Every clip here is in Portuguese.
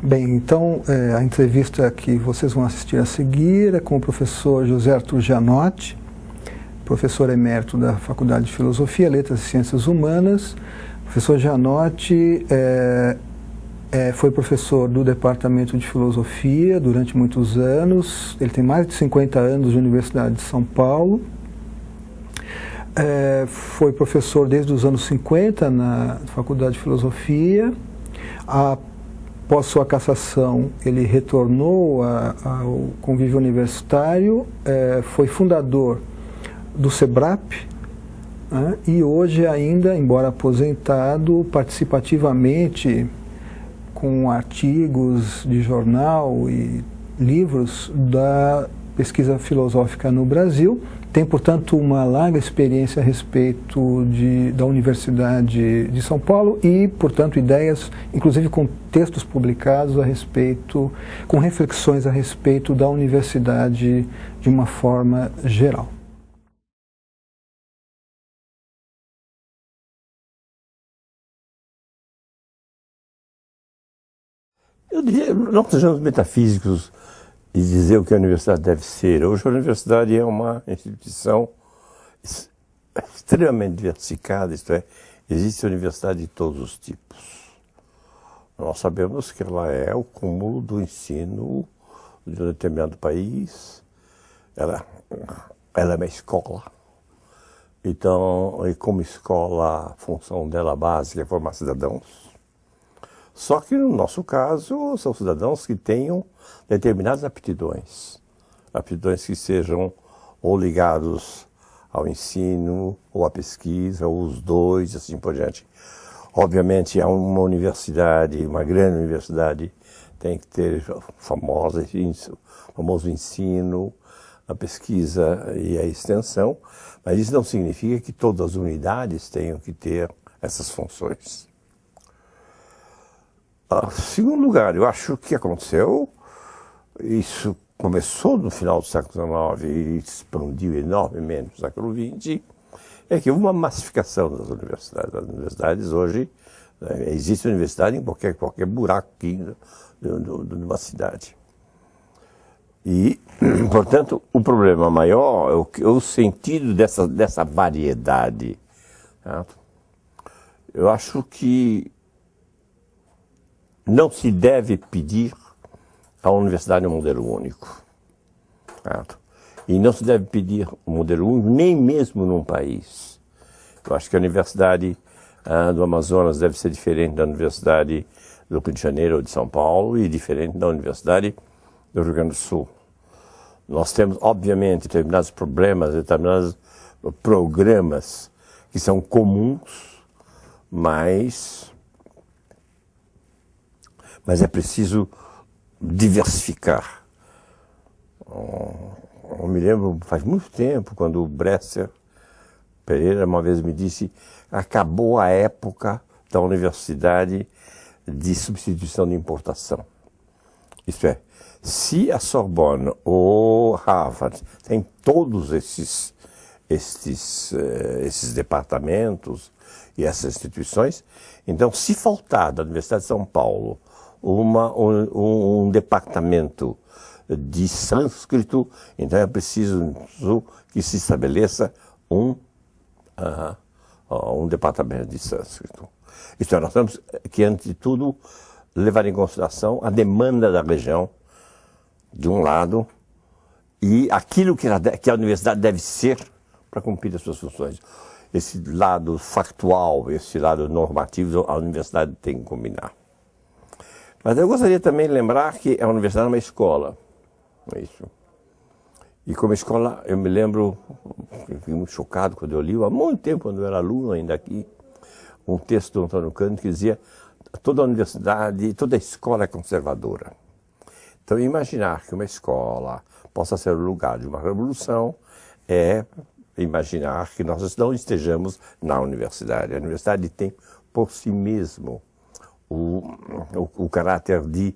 Bem, então a entrevista que vocês vão assistir a seguir é com o professor José Arthur Gianotti, professor emérito da Faculdade de Filosofia, Letras e Ciências Humanas. O professor Gianotti foi professor do Departamento de Filosofia durante muitos anos. Ele tem mais de 50 anos de Universidade de São Paulo. Foi professor desde os anos 50 na Faculdade de Filosofia. Após sua cassação, ele retornou ao convívio universitário, foi fundador do SEBRAP, né, e hoje ainda, embora aposentado, participa ativamente com artigos de jornal e livros da pesquisa filosófica no Brasil. Tem, portanto, uma larga experiência a respeito da Universidade de São Paulo e, portanto, ideias, inclusive com textos publicados a respeito, com reflexões a respeito da universidade de uma forma geral. Eu diria, não sejamos metafísicos e dizer o que a universidade deve ser. Hoje a universidade é uma instituição extremamente diversificada, isto é, existe universidade de todos os tipos. Nós sabemos que ela é o cúmulo do ensino de um determinado país, ela é uma escola. Então, e como escola, a função dela básica é formar cidadãos. Só que no nosso caso, são cidadãos que tenham determinadas aptidões que sejam ou ligados ao ensino, ou à pesquisa, ou os dois, assim por diante. Obviamente, uma universidade, uma grande universidade, tem que ter famoso ensino, a pesquisa e a extensão, mas isso não significa que todas as unidades tenham que ter essas funções. Em segundo lugar, eu acho que aconteceu, isso começou no final do século XIX e expandiu enormemente no século XX, é que houve uma massificação das universidades. As universidades hoje, existe universidade em qualquer buraco aqui de uma cidade. E, portanto, o problema maior é o sentido dessa variedade. Certo? Eu acho que não se deve pedir à universidade um modelo único. Certo? E não se deve pedir um modelo único, nem mesmo num país. Eu acho que a Universidade do Amazonas deve ser diferente da Universidade do Rio de Janeiro ou de São Paulo e diferente da Universidade do Rio Grande do Sul. Nós temos, obviamente, determinados problemas, determinados programas que são comuns, mas é preciso diversificar. Eu me lembro, faz muito tempo, quando o Bresser Pereira uma vez me disse: acabou a época da universidade de substituição de importação. Isto é, se a Sorbonne ou Harvard tem todos esses departamentos e essas instituições, então se faltar da Universidade de São Paulo um departamento de sânscrito, então é preciso que se estabeleça um departamento de sânscrito. Isto é, nós temos que, antes de tudo, levar em consideração a demanda da região, de um lado, e aquilo que a universidade deve ser para cumprir as suas funções. Esse lado factual, esse lado normativo, a universidade tem que combinar. Mas eu gostaria também de lembrar que a universidade é uma escola. Isso. E como escola, eu me lembro, eu fiquei muito chocado quando eu li, há muito tempo, quando eu era aluno ainda aqui, um texto do Antônio Cândido que dizia: toda universidade, toda escola é conservadora. Então, imaginar que uma escola possa ser o lugar de uma revolução é imaginar que nós não estejamos na universidade. A universidade tem por si mesmo o caráter de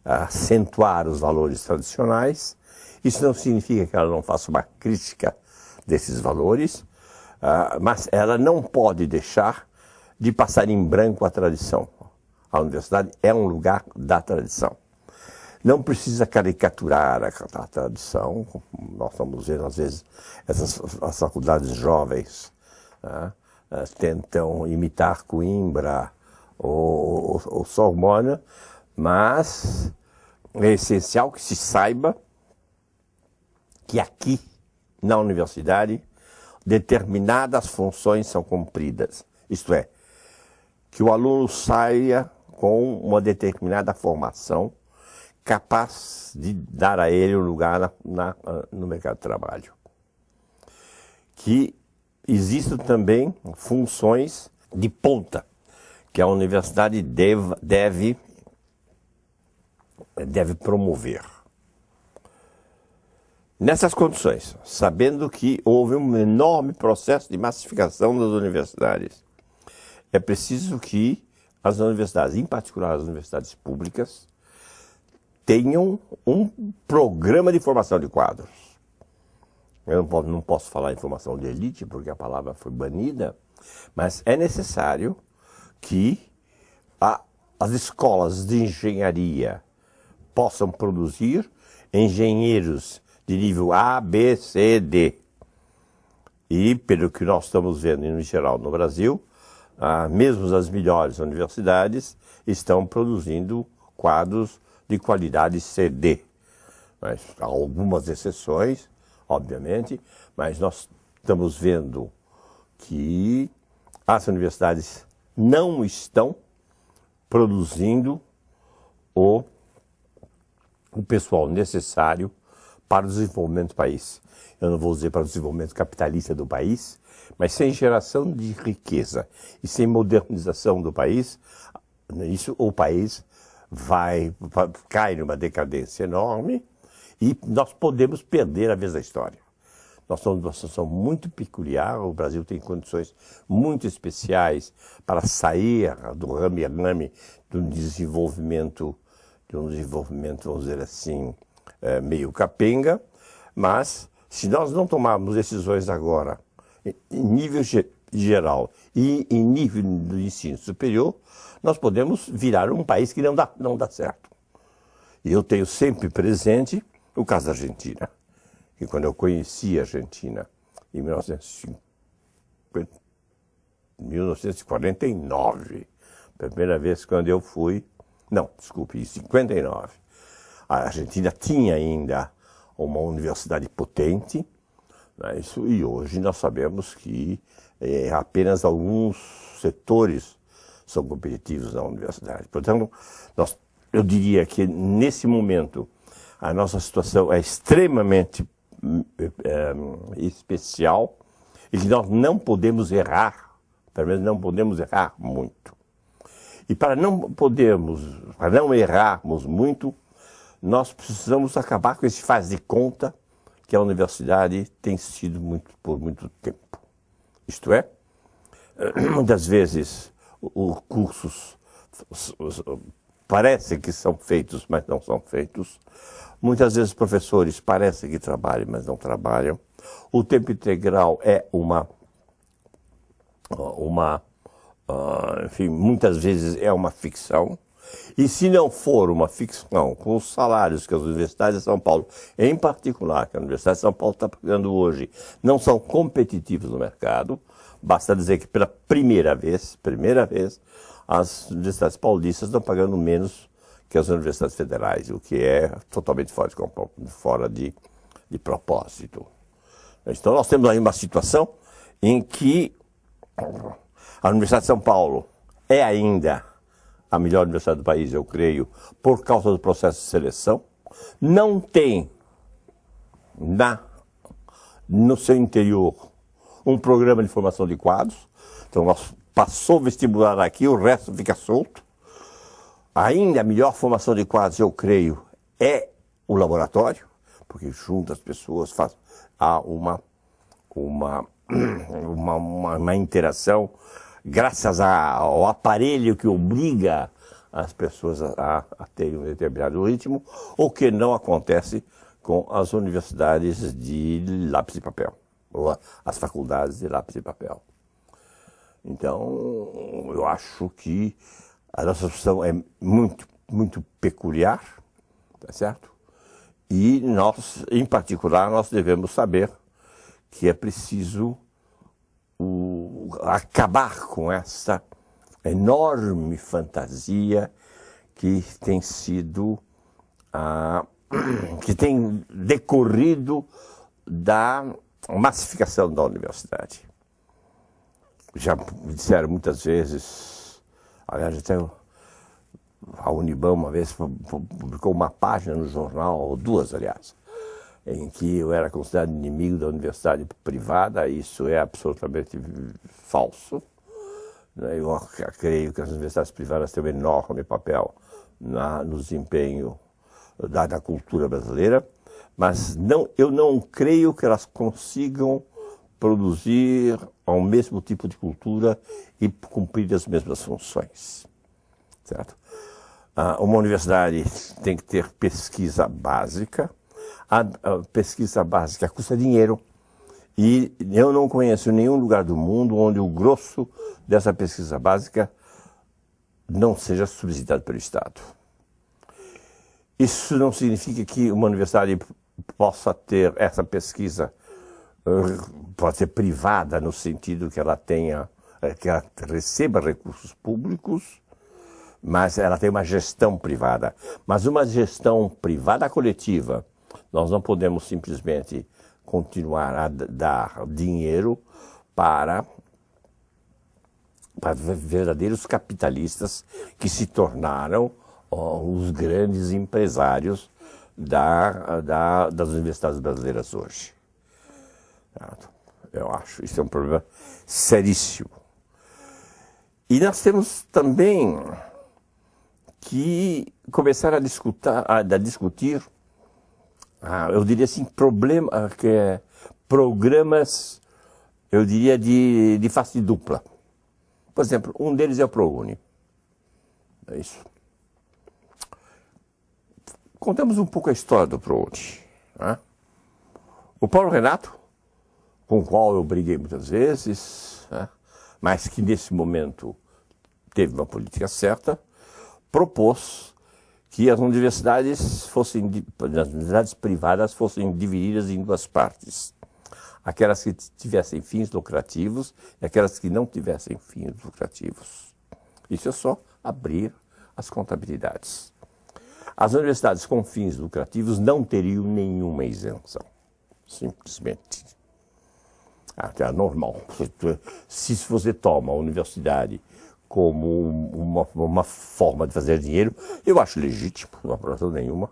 acentuar os valores tradicionais. Isso não significa que ela não faça uma crítica desses valores, mas ela não pode deixar de passar em branco a tradição. A universidade é um lugar da tradição. Não precisa caricaturar a tradição. Nós estamos vendo, às vezes, as faculdades jovens, né, tentam imitar Coimbra ou Sorbonne, mas é essencial que se saiba que aqui, na universidade, determinadas funções são cumpridas. Isto é, que o aluno saia com uma determinada formação capaz de dar a ele um lugar no mercado de trabalho. Que existem também funções de ponta que a universidade deve promover. Nessas condições, sabendo que houve um enorme processo de massificação das universidades, é preciso que as universidades, em particular as universidades públicas, tenham um programa de formação de quadros. Eu não posso falar em formação de elite, porque a palavra foi banida, mas é necessário que as escolas de engenharia possam produzir engenheiros de nível A, B, C, D. E, pelo que nós estamos vendo em geral no Brasil, mesmo as melhores universidades estão produzindo quadros de qualidade CD. Mas há algumas exceções, obviamente, mas nós estamos vendo que as universidades não estão produzindo o pessoal necessário para o desenvolvimento do país. Eu não vou dizer para o desenvolvimento capitalista do país, mas sem geração de riqueza e sem modernização do país, o país cai numa decadência enorme e nós podemos perder a vez da história. Nós somos uma situação muito peculiar, o Brasil tem condições muito especiais para sair do rame-rame de um desenvolvimento, vamos dizer assim, meio capenga, mas se nós não tomarmos decisões agora, em nível geral e em nível do ensino superior, nós podemos virar um país que não dá certo. E eu tenho sempre presente o caso da Argentina. E quando eu conheci a Argentina em 1949, primeira vez quando eu fui, em 59, a Argentina tinha ainda uma universidade potente, né, e hoje nós sabemos que apenas alguns setores são competitivos na universidade. Portanto, eu diria que nesse momento a nossa situação é extremamente especial e que nós não podemos errar, pelo menos não podemos errar muito. E para não errarmos muito, nós precisamos acabar com esse faz de conta que a universidade tem sido por muito tempo. Isto é, muitas vezes os cursos parecem que são feitos, mas não são feitos. Muitas vezes os professores parecem que trabalham, mas não trabalham. O tempo integral é enfim, muitas vezes é uma ficção. E se não for uma ficção, com os salários que as universidades de São Paulo, em particular, que a Universidade de São Paulo está pagando hoje, não são competitivos no mercado, basta dizer que pela primeira vez, as universidades paulistas estão pagando menos que as universidades federais, o que é totalmente fora de propósito. Então nós temos aí uma situação em que a Universidade de São Paulo é ainda a melhor universidade do país, eu creio, por causa do processo de seleção. Não tem no seu interior um programa de formação de quadros. Então nós passou o vestibular aqui, o resto fica solto. Ainda a melhor formação de quadros, eu creio, é o laboratório, porque junto as pessoas há uma interação, graças ao aparelho que obriga as pessoas a terem um determinado ritmo, o que não acontece com as universidades de lápis e papel, ou as faculdades de lápis e papel. Então, eu acho que A nossa profissão é muito peculiar, tá certo? E nós, em particular, nós devemos saber que é preciso acabar com essa enorme fantasia que tem sido, que tem decorrido da massificação da universidade. Já me disseram muitas vezes, aliás, até a Unibam uma vez publicou uma página no jornal, ou duas, aliás, em que eu era considerado inimigo da universidade privada. Isso é absolutamente falso. Eu creio que as universidades privadas têm um enorme papel no desempenho da cultura brasileira, mas eu não creio que elas consigam produzir o mesmo tipo de cultura e cumprir as mesmas funções, certo? Uma universidade tem que ter pesquisa básica. A pesquisa básica custa dinheiro e eu não conheço nenhum lugar do mundo onde o grosso dessa pesquisa básica não seja subsidiado pelo Estado. Isso não significa que uma universidade possa ter essa pesquisa, pode ser privada no sentido que ela receba recursos públicos, mas ela tem uma gestão privada. Mas uma gestão privada coletiva, nós não podemos simplesmente continuar a dar dinheiro para verdadeiros capitalistas que se tornaram os grandes empresários das universidades brasileiras hoje. Eu acho isso é um problema seríssimo. E nós temos também que começar a discutir, eu diria assim, programas, eu diria, de face dupla. Por exemplo, um deles é o ProUni. É isso. Contamos um pouco a história do ProUni. Né? O Paulo Renato, com o qual eu briguei muitas vezes, né? Mas que nesse momento teve uma política certa, propôs que as universidades privadas fossem divididas em duas partes. Aquelas que tivessem fins lucrativos e aquelas que não tivessem fins lucrativos. Isso é só abrir as contabilidades. As universidades com fins lucrativos não teriam nenhuma isenção. Simplesmente. É normal. Se você toma a universidade como uma forma de fazer dinheiro, eu acho legítimo, não há problema nenhuma.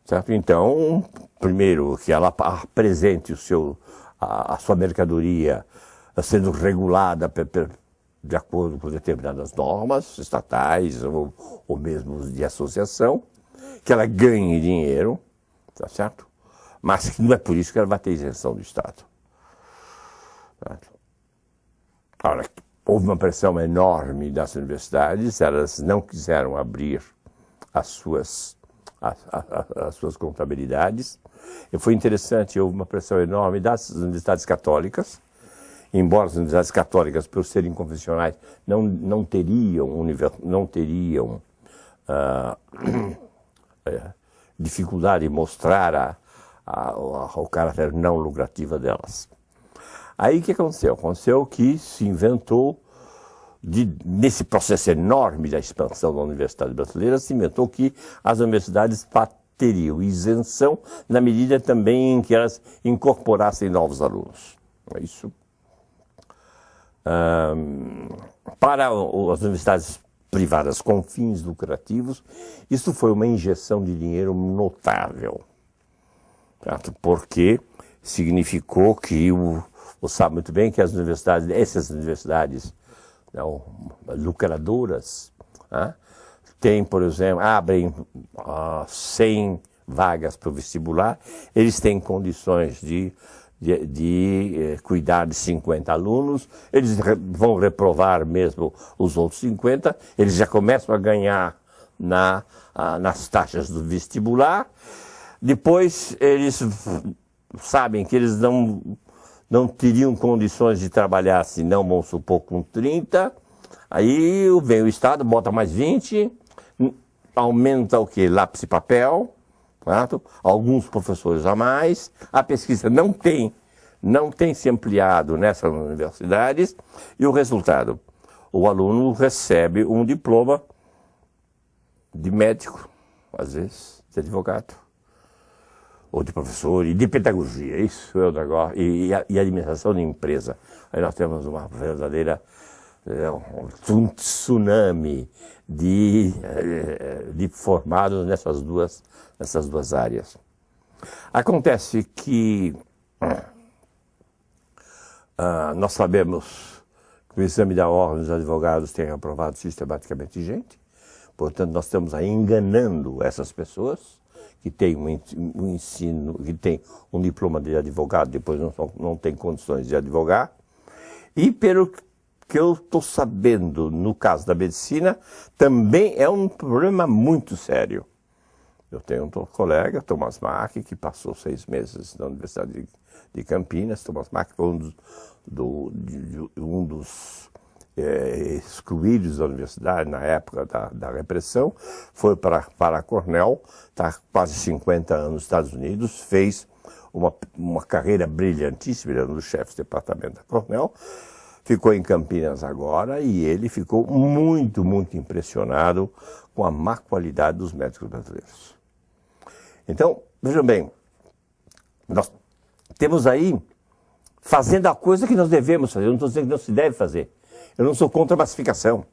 Certo? Então, primeiro, que ela apresente a sua mercadoria sendo regulada de acordo com determinadas normas estatais ou mesmo de associação, que ela ganhe dinheiro, tá certo? Mas que não é por isso que ela vai ter isenção do Estado. Certo? Ora, houve uma pressão enorme das universidades, elas não quiseram abrir as suas contabilidades. E foi interessante, houve uma pressão enorme das universidades católicas, embora as universidades católicas, por serem confessionais, não teriam dificuldade em mostrar o caráter não lucrativo delas. Aí o que aconteceu? Aconteceu que se inventou, nesse processo enorme da expansão da universidade brasileira, se inventou que as universidades teriam isenção na medida também em que elas incorporassem novos alunos. É isso. Para as universidades privadas com fins lucrativos, isso foi uma injeção de dinheiro notável. Certo? Porque significou que você sabe muito bem que essas universidades não, lucradoras, têm, por exemplo, abrem 100 vagas para o vestibular, eles têm condições de cuidar de 50 alunos, eles vão reprovar mesmo os outros 50, eles já começam a ganhar nas taxas do vestibular, depois eles sabem que eles não teriam condições de trabalhar, senão, vamos supor, com 30, Aí vem o Estado, bota mais 20, aumenta o quê? Lápis e papel, certo? Alguns professores a mais, a pesquisa não tem se ampliado nessas universidades, e o resultado? O aluno recebe um diploma de médico, às vezes, de advogado, ou de professor, e de pedagogia, isso é o negócio, e administração de empresa. Aí nós temos uma verdadeira, um tsunami de formados nessas duas áreas. Acontece que nós sabemos que o exame da ordem dos advogados tem aprovado sistematicamente gente, portanto nós estamos aí enganando essas pessoas que têm um ensino, que têm um diploma de advogado, depois não tem condições de advogar. E pelo que eu estou sabendo, no caso da medicina, também é um problema muito sério. Eu tenho um colega, Thomas Mack, que passou 6 meses na Universidade de Campinas. Thomas Mack foi um dos excluídos da universidade na época da repressão, foi para a Cornell, está quase 50 anos nos Estados Unidos, fez uma carreira brilhantíssima, ele era um dos chefes de departamento da Cornell, ficou em Campinas agora e ele ficou muito, muito impressionado com a má qualidade dos médicos brasileiros. Então, vejam bem, nós temos aí fazendo a coisa que nós devemos fazer, eu não estou dizendo que não se deve fazer. Eu não sou contra a massificação.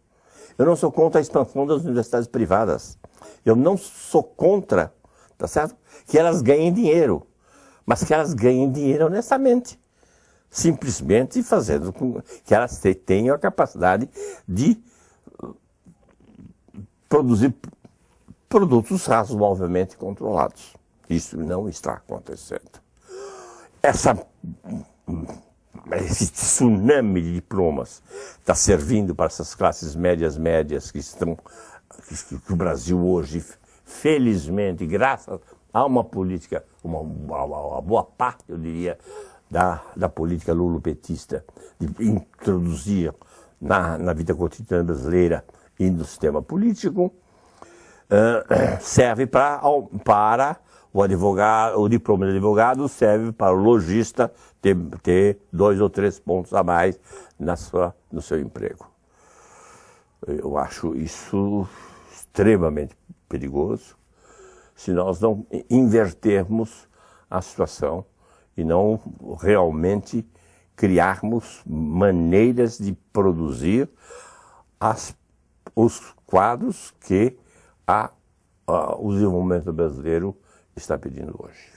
Eu não sou contra a expansão das universidades privadas. Eu não sou contra, tá certo? Que elas ganhem dinheiro. Mas que elas ganhem dinheiro honestamente. Simplesmente fazendo com que elas tenham a capacidade de produzir produtos razoavelmente controlados. Isso não está acontecendo. Esse tsunami de diplomas está servindo para essas classes médias que o Brasil hoje, felizmente, graças a uma política, uma boa parte, eu diria, da política lulopetista, de introduzir na vida cotidiana brasileira e no sistema político, serve para o advogado, o diploma de advogado serve para o lojista ter 2 ou 3 pontos a mais no seu emprego. Eu acho isso extremamente perigoso se nós não invertermos a situação e não realmente criarmos maneiras de produzir os quadros que o desenvolvimento brasileiro está pedindo hoje.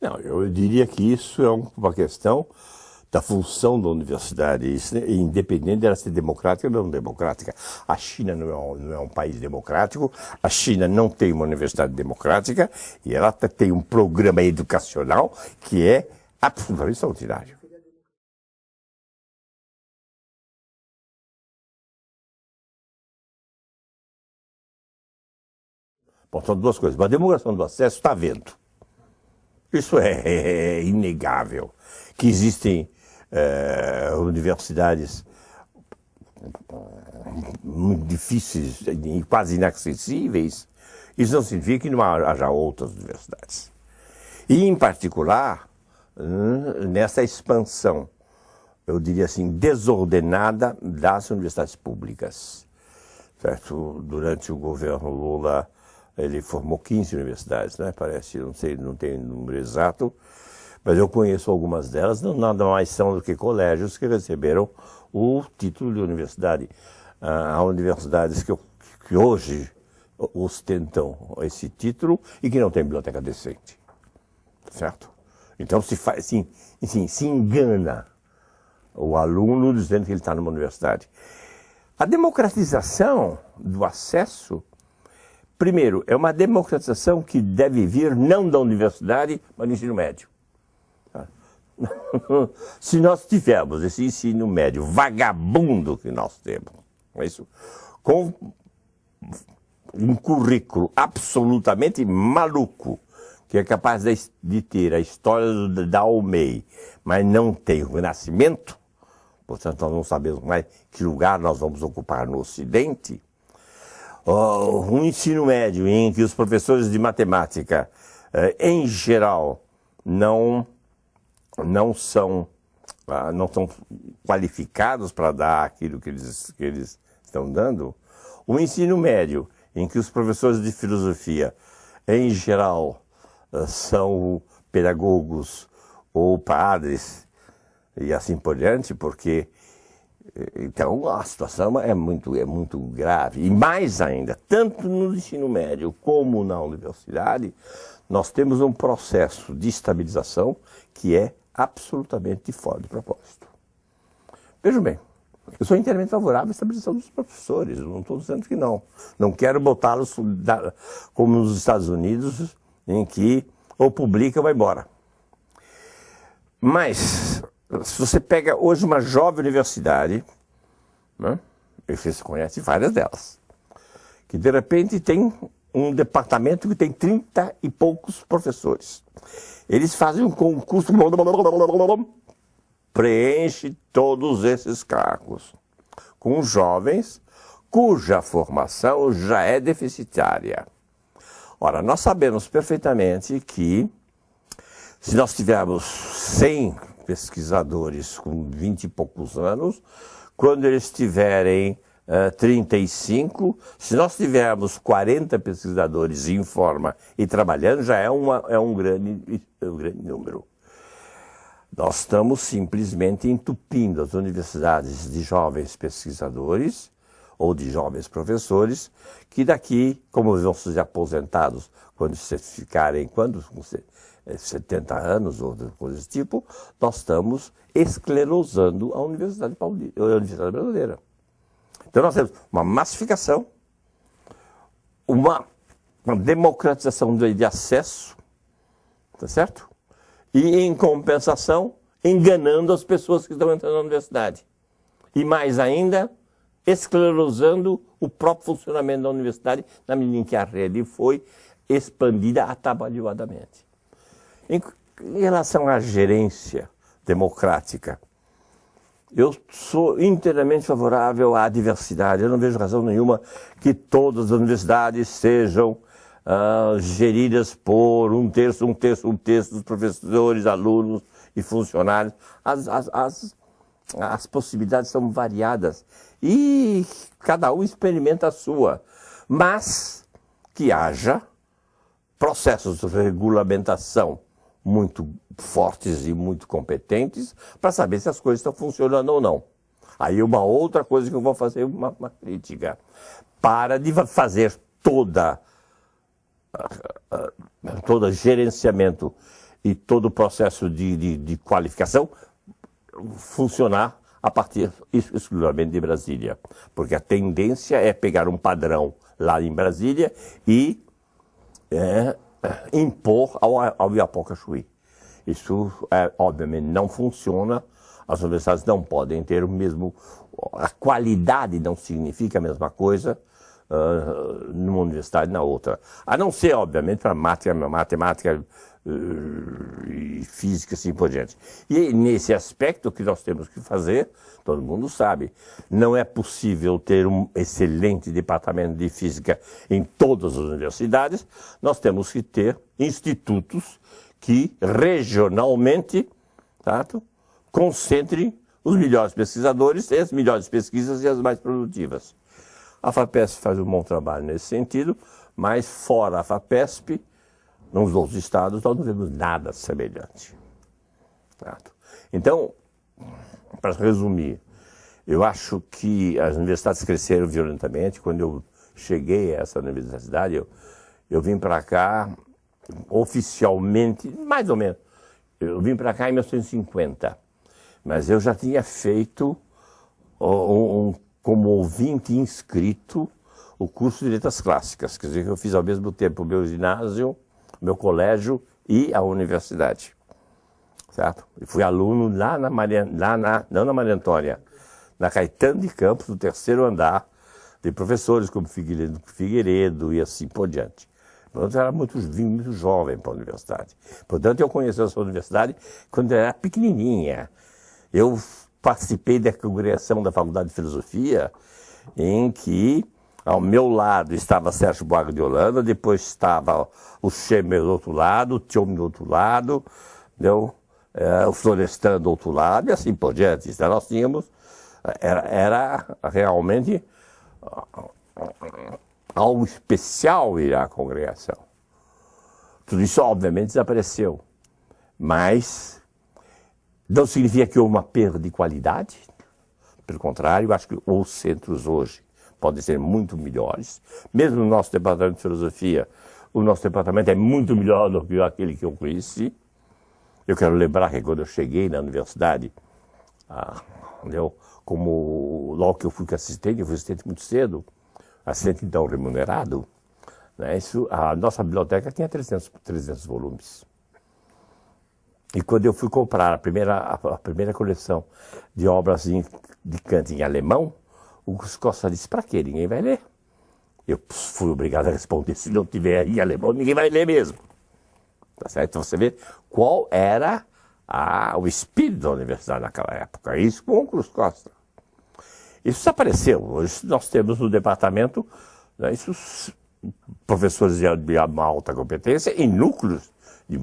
Não, eu diria que isso é uma questão da função da universidade, independente dela ser democrática ou não democrática. A China não é um país democrático, a China não tem uma universidade democrática e ela tem um programa educacional que é absolutamente extraordinário. Bom, são 2 coisas. A democracia do acesso está havendo. Isso é inegável. Que existem universidades muito difíceis e quase inacessíveis, isso não significa que não haja outras universidades. E, em particular, nessa expansão, eu diria assim, desordenada das universidades públicas. Certo? Durante o governo Lula, ele formou 15 universidades, né? Parece, não sei, não tenho o número exato, mas eu conheço algumas delas, nada mais são do que colégios que receberam o título de universidade. Há universidades que hoje ostentam esse título e que não têm biblioteca decente, certo? Então se engana o aluno dizendo que ele está numa universidade. A democratização do acesso, primeiro, é uma democratização que deve vir não da universidade, mas do ensino médio. Se nós tivermos esse ensino médio vagabundo que nós temos, não é isso? Com um currículo absolutamente maluco, que é capaz de ter a história da Almei, mas não tem o Renascimento, portanto nós não sabemos mais que lugar nós vamos ocupar no Ocidente. Um ensino médio em que os professores de matemática, em geral, não são qualificados para dar aquilo que eles estão dando. Um ensino médio em que os professores de filosofia, em geral, são pedagogos ou padres e assim por diante, porque então a situação é muito grave. E mais ainda, tanto no ensino médio como na universidade, nós temos um processo de estabilização que é absolutamente fora de propósito. Vejam bem, eu sou inteiramente favorável à estabilização dos professores, não estou dizendo que não. Não quero botá-los como nos Estados Unidos, em que ou publica ou vai embora. Mas, se você pega hoje uma jovem universidade, né, e você conhece várias delas, que de repente tem um departamento que tem 30 e poucos professores. Eles fazem um concurso, preenche todos esses cargos com jovens cuja formação já é deficitária. Ora, nós sabemos perfeitamente que se nós tivermos 100 pesquisadores com 20 e poucos anos, quando eles tiverem 35, se nós tivermos 40 pesquisadores em forma e trabalhando, já é um grande número. Nós estamos simplesmente entupindo as universidades de jovens pesquisadores ou de jovens professores, que daqui, como vão ser aposentados quando ficarem, com 70 anos ou coisa desse tipo, nós estamos esclerosando a Universidade Brasileira. Então nós temos uma massificação, uma democratização de acesso, tá certo? E, em compensação, enganando as pessoas que estão entrando na universidade. E mais ainda, esclerosando o próprio funcionamento da universidade, na medida em que a rede foi expandida atabalhoadamente. Em relação à gerência democrática, eu sou inteiramente favorável à diversidade. Eu não vejo razão nenhuma que todas as universidades sejam geridas por um terço dos professores, alunos e funcionários. As possibilidades são variadas e cada um experimenta a sua, mas que haja processos de regulamentação muito fortes e muito competentes para saber se as coisas estão funcionando ou não. Aí uma outra coisa que eu vou fazer uma crítica. Para de fazer todo gerenciamento e todo o processo de qualificação funcionar a partir exclusivamente de Brasília. Porque a tendência é pegar um padrão lá em Brasília e impor ao Iapoca-Chuí. Isso, obviamente, não funciona. As universidades não podem ter o mesmo... A qualidade não significa a mesma coisa numa universidade e na outra. A não ser, obviamente, para matemática e física, assim por diante. E nesse aspecto que nós temos que fazer, todo mundo sabe, não é possível ter um excelente departamento de física em todas as universidades. Nós temos que ter institutos que regionalmente, certo, concentrem os melhores pesquisadores, as melhores pesquisas e as mais produtivas. A FAPESP faz um bom trabalho nesse sentido, mas fora a FAPESP, nos outros estados, nós não vemos nada semelhante. Certo? Então, para resumir, eu acho que as universidades cresceram violentamente. Quando eu cheguei a essa universidade, eu vim para cá oficialmente, mais ou menos, eu vim para cá em 1950, mas eu já tinha feito como ouvinte inscrito o curso de Letras Clássicas, quer dizer, que eu fiz ao mesmo tempo o meu ginásio, meu colégio e a universidade, certo? E fui aluno lá na não na Maria Antônia, na Caetano de Campos, no 3º andar, de professores como Figueiredo e assim por diante. Portanto, eu era muito jovem para a universidade. Portanto, eu conheci essa universidade quando eu era pequenininha. Eu participei da congregação da Faculdade de Filosofia, em que ao meu lado estava Sérgio Buarque de Holanda, depois estava o Schemer do outro lado, o Tchome do outro lado, entendeu? O Florestan do outro lado, e assim por diante. Então, nós tínhamos, era realmente algo especial ir à congregação. Tudo isso, obviamente, desapareceu, mas não significa que houve uma perda de qualidade. Pelo contrário, eu acho que os centros hoje podem ser muito melhores. Mesmo no nosso departamento de filosofia, o nosso departamento é muito melhor do que aquele que eu conheci. Eu quero lembrar que quando eu cheguei na universidade, logo que eu fui assistente muito cedo, assistente então remunerado, né, a nossa biblioteca tinha 300 volumes. E quando eu fui comprar a primeira coleção de obras de Kant em alemão, o Gus Costa disse, para quê? Ninguém vai ler. Eu fui obrigado a responder, se não tiver em alemão, ninguém vai ler mesmo. Tá certo? Então você vê qual era o espírito da universidade naquela época. Isso com o Gus Costa. Isso desapareceu. Hoje nós temos no departamento, né, professores de alta competência e núcleos de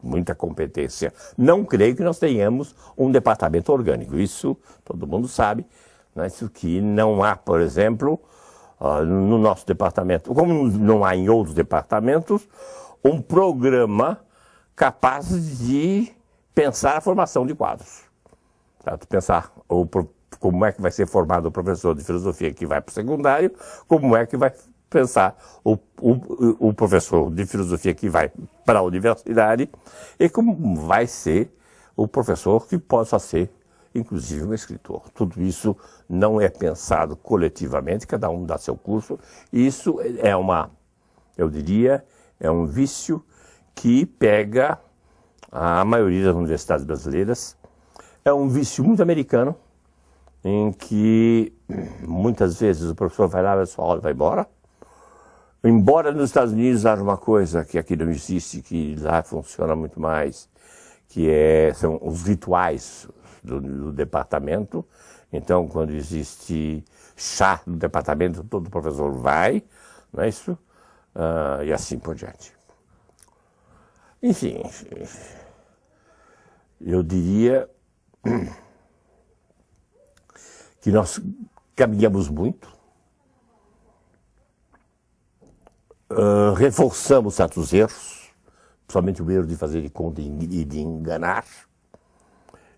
muita competência. Não creio que nós tenhamos um departamento orgânico. Isso todo mundo sabe. Né? Isso que não há, por exemplo, no nosso departamento, como não há em outros departamentos, um programa capaz de pensar a formação de quadros. Certo? Pensar como é que vai ser formado o professor de filosofia que vai para o secundário, como é que vai pensar o professor de filosofia que vai para a universidade e como vai ser o professor que possa ser, inclusive, um escritor. Tudo isso não é pensado coletivamente, cada um dá seu curso. Isso eu diria, é um vício que pega a maioria das universidades brasileiras. É um vício muito americano, em que muitas vezes o professor vai lá, a sua aula e vai embora. Embora nos Estados Unidos haja uma coisa que aqui não existe, que lá funciona muito mais, que são os rituais do departamento. Então, quando existe chá no departamento, todo professor vai, não é isso? E assim por diante. Enfim, eu diria que nós caminhamos muito, reforçamos certos erros, principalmente o erro de fazer de conta e de enganar,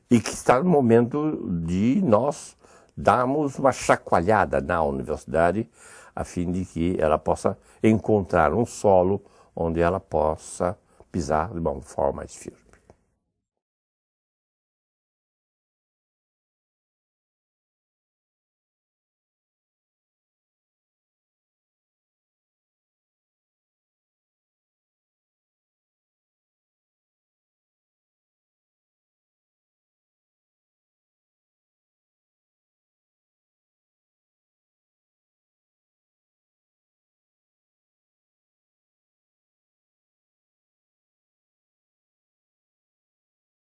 e que está no momento de nós darmos uma chacoalhada na universidade, a fim de que ela possa encontrar um solo onde ela possa pisar de uma forma mais firme.